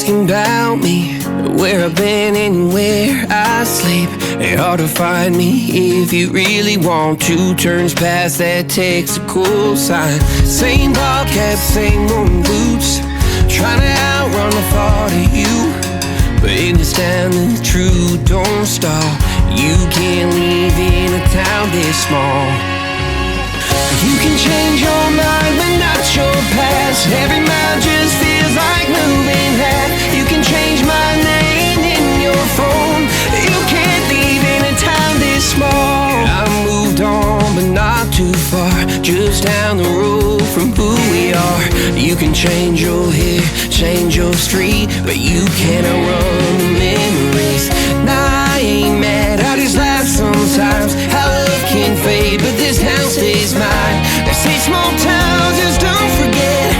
asking about me, where I've been and where I sleep. It's hard to find me if you really want to. Turns past that takes a cool sign. Same ball cap, same moon boots, trying to outrun the thought of you. But in this town the truth don't stall. You can't live in a town this small. You can change your mind but not your past. Every mile just feels like moving half. You can change my name in your phone. You can't leave in a town this small. I moved on but not too far, just down the road from who we are. You can change your hair, change your street, but you can't outrun the memories. Nah, I ain't mad, I just laugh sometimes. How love can fade, but this town stays mine. They say small towns just don't forget.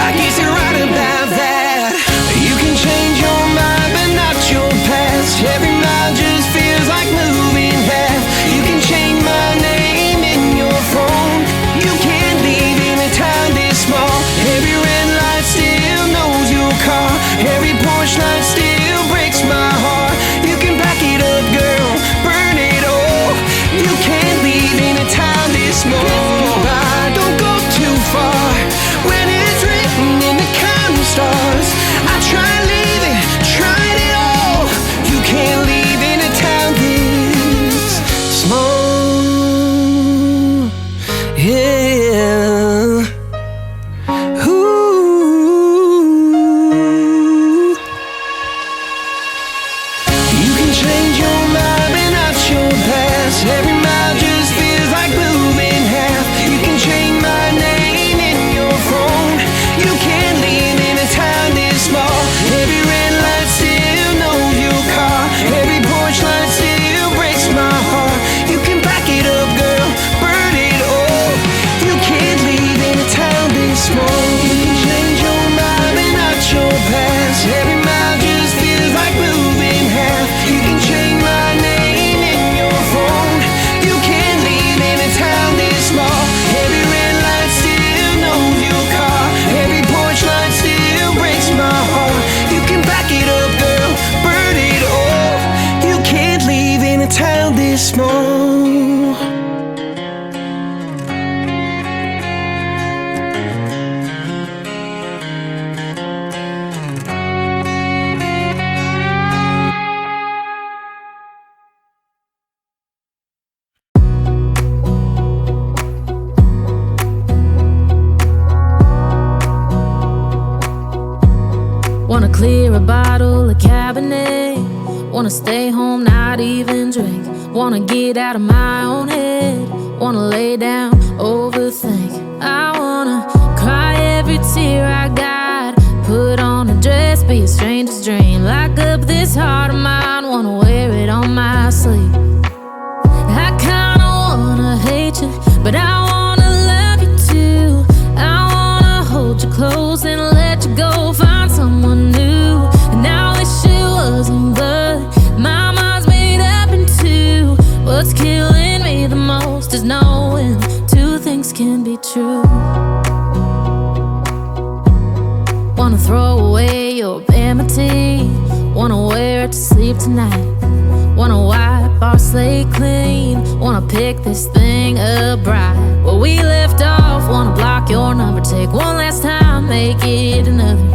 I guess you're right about that. You can change your mind, but not your past. Every mile just feels like moving half. You can change my name in your phone. You can't leave in a town this small. Every red light still knows your car. Every Porsche light still breaks my heart. You can back it up, girl, burn it all. You can't leave in a town this small. Don't go too far when it's written in the counting stars. I tried leaving, tried it all. You can't leave in a town this small. Yeah. Ooh. You can change your mind but not your past. Every mile just feels like moving half. You can change my name in your phone. You can't live in a town this small. Every red light still knows your car. Every porch light still breaks my heart. You can back it up, girl, burn it all. You can't live in a town this small. You can change your mind but not your past. Every mile just feels like moving half. You can change my name in your phone. You can't live in a town this small. Every red light still knows your car. Every porch light still breaks my heart. You can back it up, girl, burn it all. You can't live in a town this small. Wanna clear a bottle of Cabernet. Wanna stay home, not even drink. Wanna get out of my own head. Wanna lay down, overthink. I wanna cry every tear I got. Put on a dress, be a stranger's dream. Lock up this heart of mine, wanna wear it on my sleeve. I kinda wanna hate you, but I wanna love you too. I wanna hold you close and let you go. Find someone new, and I wish it wasn't, but my mind's made up in two. What's killing me the most is knowing two things can be true. Wanna throw away your vanity. Wanna wear it to sleep tonight. Wanna wipe our slate clean. Wanna pick this thing up right where we left off. Wanna block your number, take one last time, make it another.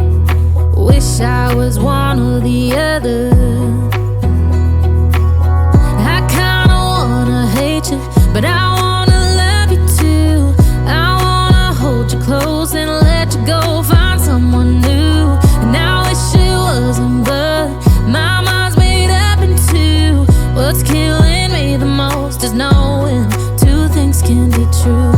Wish I was one or the other. I kinda wanna hate you, but I wanna love you too. I wanna hold you close and let you go. Find someone new, and I wish it wasn't, but my mind's made up in two. What's killing me the most is knowing two things can be true.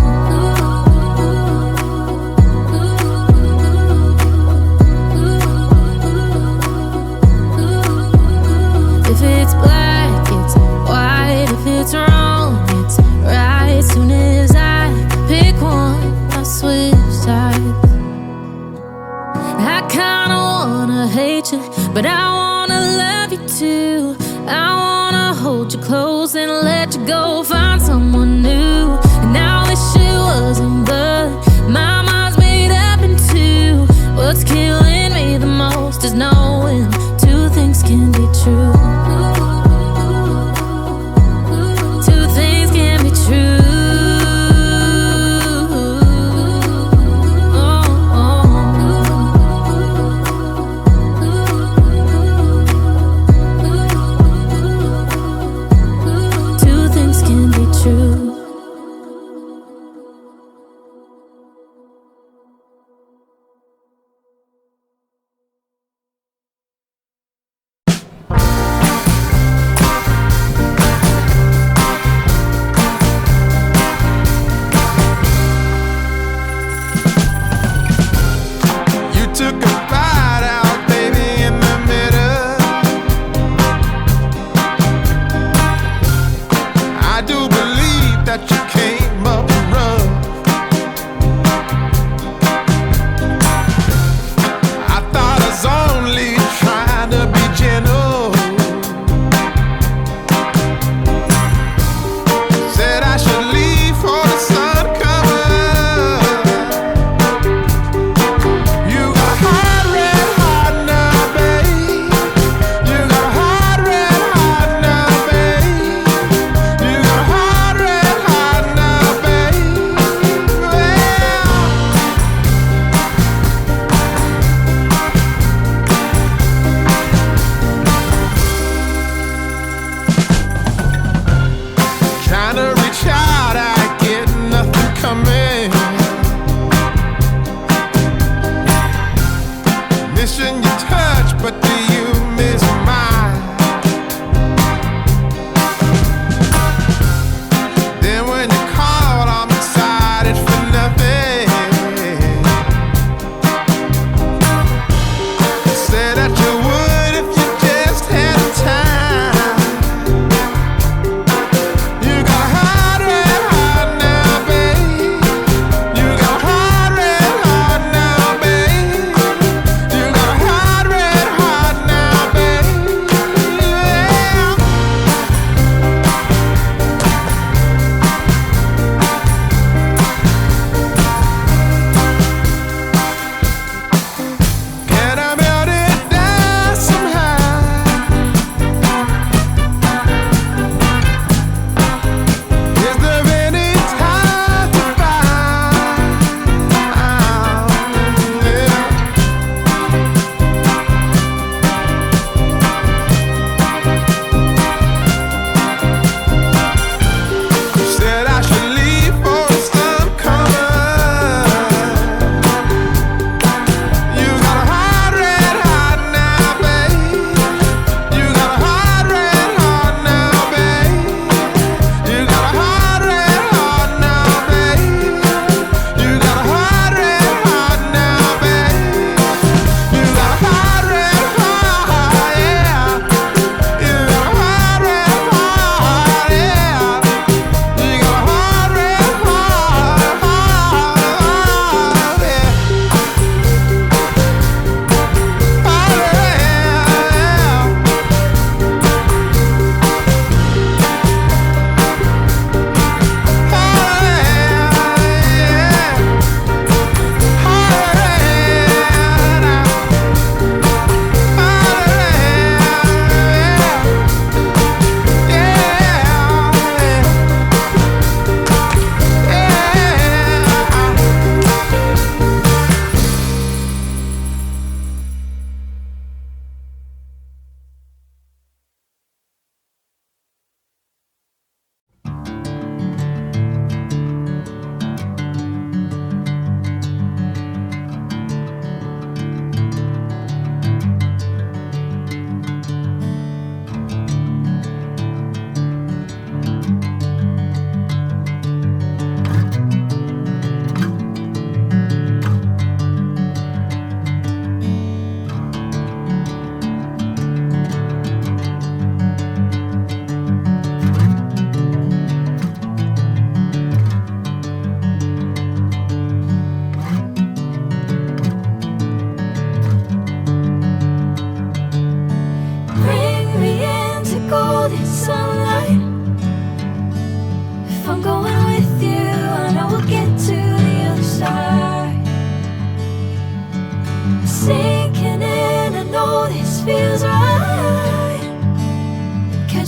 If it's black, it's white. If it's wrong, it's right. Soon as I pick one, I switch sides. I kinda wanna hate you, but I wanna love you too. I wanna hold you close and let you go. Find someone new, and I wish it wasn't, but my mind's made up in two. What's killing me the most just as knowing two things can be true.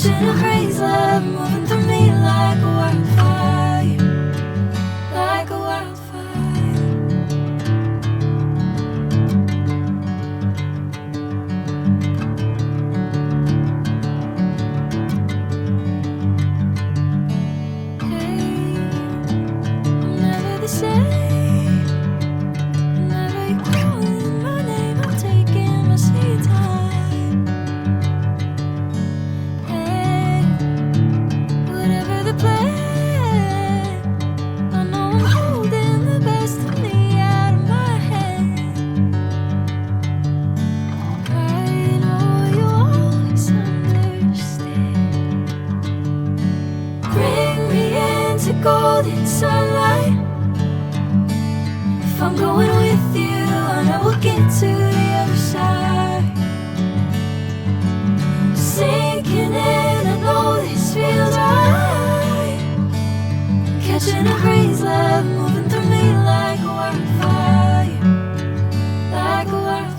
catching a breeze, love moving through me like a wildfire, like a wildfire. Hey, I'm never the same. Whenever you're calling my name, I'm taking my sweet time. Hey, whatever the plan, I know I'm holding the best of me out of my head. I know you always understand. Bring me into golden sunlight. If I'm going with you, I know we'll get to the other side. Sinking in, I know this feels right. Catching a breeze, love moving through me like a wildfire, like a wildfire.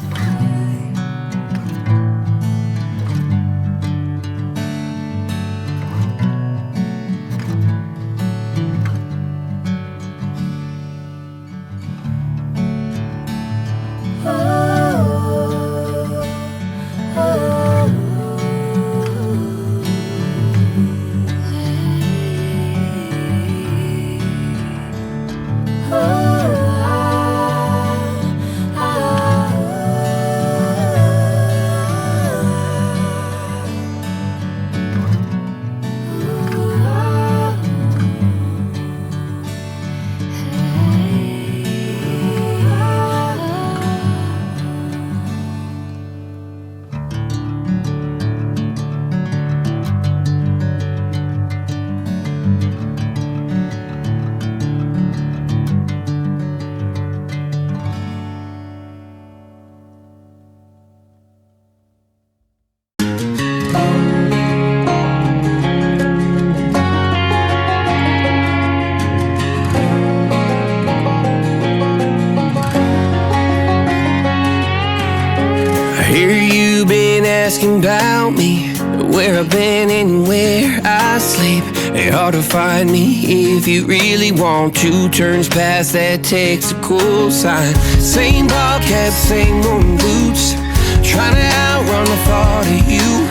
I hear you been asking about me, where I've been and where I sleep. It's hard to find me if you really want to. Turns past that takes a cool sign. Same ball cap, same worn boots, trying to outrun the thought of you.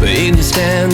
But in the stand